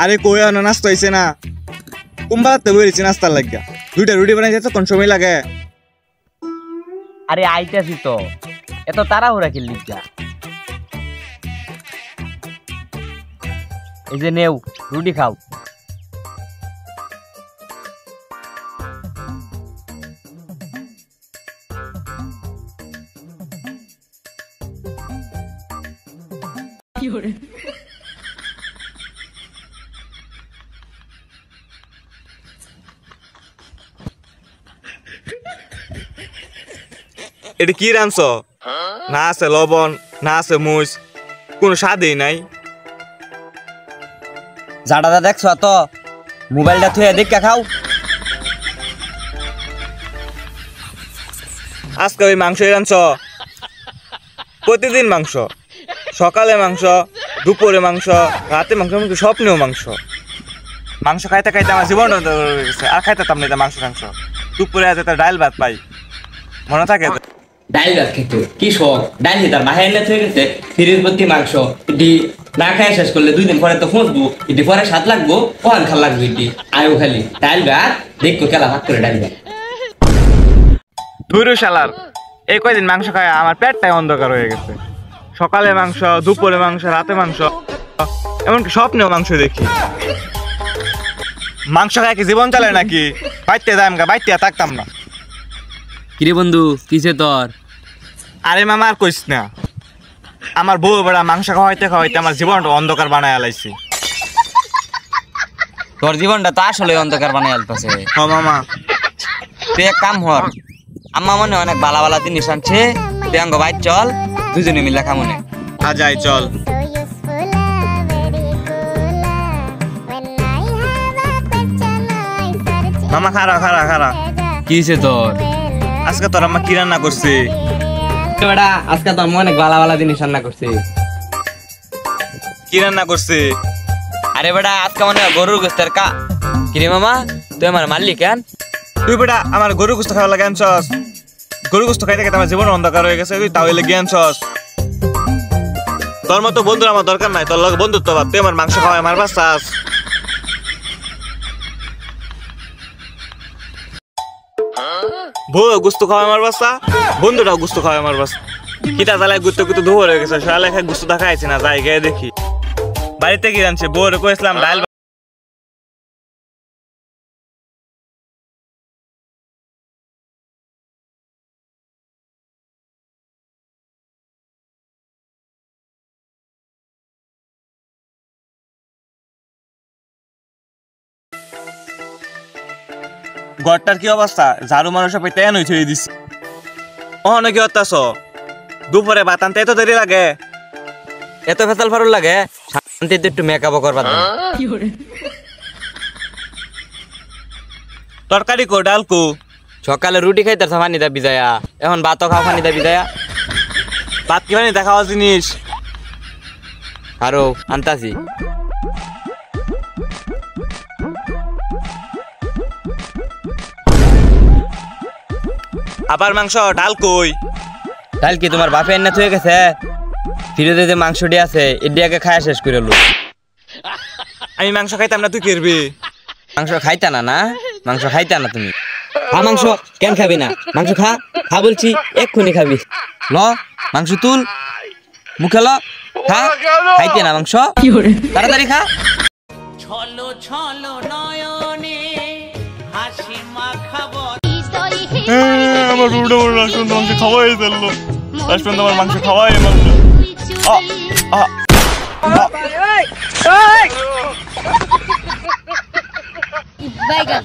আরে কই না নাস্তা হইছে না কুম্বাতে বইছি নাস্তার লাগিয়া দুইটা রুটি বানাই যেতে কোন সময় লাগে আরে আইতাছি তো এত তাড়াহুড়া কি লিখা এই যে নেও রুটি খাও এটা কি রাঁধছ না আছে লবণ না আছে মুজ কোনো স্বাদই নাই জাডাটা দেখছ তো মোবাইলটা থুয়ে দেখে খাও আজকে ওই মাংস রাঁধছ প্রতিদিন মাংস সকালে মাংস দুপুরে মাংস রাতে মাংস স্বপ্নেও মাংস মাংস খাইতে খাইতে আমার জীবন আর খাইতাম না মাংস মাংস দুপুরে আছে তার ডাল ভাত পাই মনে থাকে ডাল ভাত খেত কি শখ ডাল তার বাহির এনে হয়ে গেছে ফ্রিজ ভর্তি মাংস এটি না খাই শেষ করলে 2 দিন পরে তো ফুঁসবো এটি পরে 7 লাগবো ওখান খাল লাগবে এটি আয়ো খালি ডাল ভাত দেখো খেলা ভাত করে ডাল ভাত ধুরু শালার এই কয়দিন মাংস খায় আমার পেটটাই অন্ধকার হয়ে গেছে সকালে মাংস দুপুরে মাংস রাতে মাংস এমনকি স্বপ্নেও মাংস দেখি মাংস খায় কি জীবন চলে নাকি বাইতে যাই বাইতে থাকতাম না কিরে বন্ধু কিসে তোর আরে মামা আর কইস না আমার বউ বেড়া মাংস খাওয়াইতে খাওয়াইতে আমার জীবনটা অন্ধকার বানায় আলাইছি তোর জীবনটা তো আসলে অন্ধকার বানাই আলতাছে ও মামা তুই এক কাম কর আম্মা মনে অনেক ভালো ভালো জিনিস আনছে তুই আঙ্গ বাইর চল দুজনে মিলে খামনে যাই চল মামা খারা খারা খারা কিসে তোর আজকে তোর আম্মা কি রান্না করছে বেটা আজকে তো অনেক ভালো ভালো জিনিস রান্না করছে কি রান্না করছে আরে বেটা আজকে মনে গরুর গোস্তের কা কিরে মামা তুই আমার মারলি কেন তুই বেটা আমার গরু গোস্ত খাওয়া লাগে আনছস গরু গোস্ত খাইতে খাইতে আমার জীবন অন্ধকার হয়ে গেছে তুই তাহলে গিয়ে আনছস তোর মতো বন্ধুর আমার দরকার নাই তোর লগে বন্ধুত্ব বাদ তুই আমার মাংস খাওয়াই আমার বাচ্চাস বউ গুস্ত খাওয়াই আমার বাচ্চা বন্ধুটাও গুস্ত খাওয়াই আমার বাচ্চা কিটা জ্বালায় গুতে গুতে ধুয়ে হয়ে গেছে সকালে খাই গুস্ত দেখাইছে না যাই গিয়ে দেখি বাড়িতে কি রাঁধছে বউরে কইছিলাম ডাল ঘরটার কি অবস্থা ঝাড়ু মানুষ তেন হয়ে ছড়িয়ে দিচ্ছি ওখানে কি হতাছ দুপুরে ভাত আনতে এত দেরি লাগে এত ফেসাল ফারুল লাগে শান্তিতে একটু মেকআপ করবার তরকারি কো ডাল কো সকালে রুটি খাইতে পানি দা বিজায়া এখন ভাতও খাও পানি দা বিজায়া ভাত কি পানি দেখাওয়া জিনিস আরো আনতাছি আবার মাংস ডাল কই ডাল কি তোমার বাপে এনে হয়ে গেছে ফিরে যে মাংসটি আছে এটি আগে খায়া শেষ করে লো আমি মাংস খাইতাম না তুই করবি মাংস খাইতা না না মাংস খাইতা না তুমি খা মাংস কেন খাবি না মাংস খা খা বলছি এক্ষুনি খাবি ল মাংস তুল মুখে ল খা খাইতে না মাংস তাড়াতাড়ি খা ছলো ছলো নয়নে হাসি মাখাবো আমার রুডো রাষ্ট্র মাংস খাওয়াই দিল রাষ্ট্র আমার মাংস খাওয়াই মাংস Bye,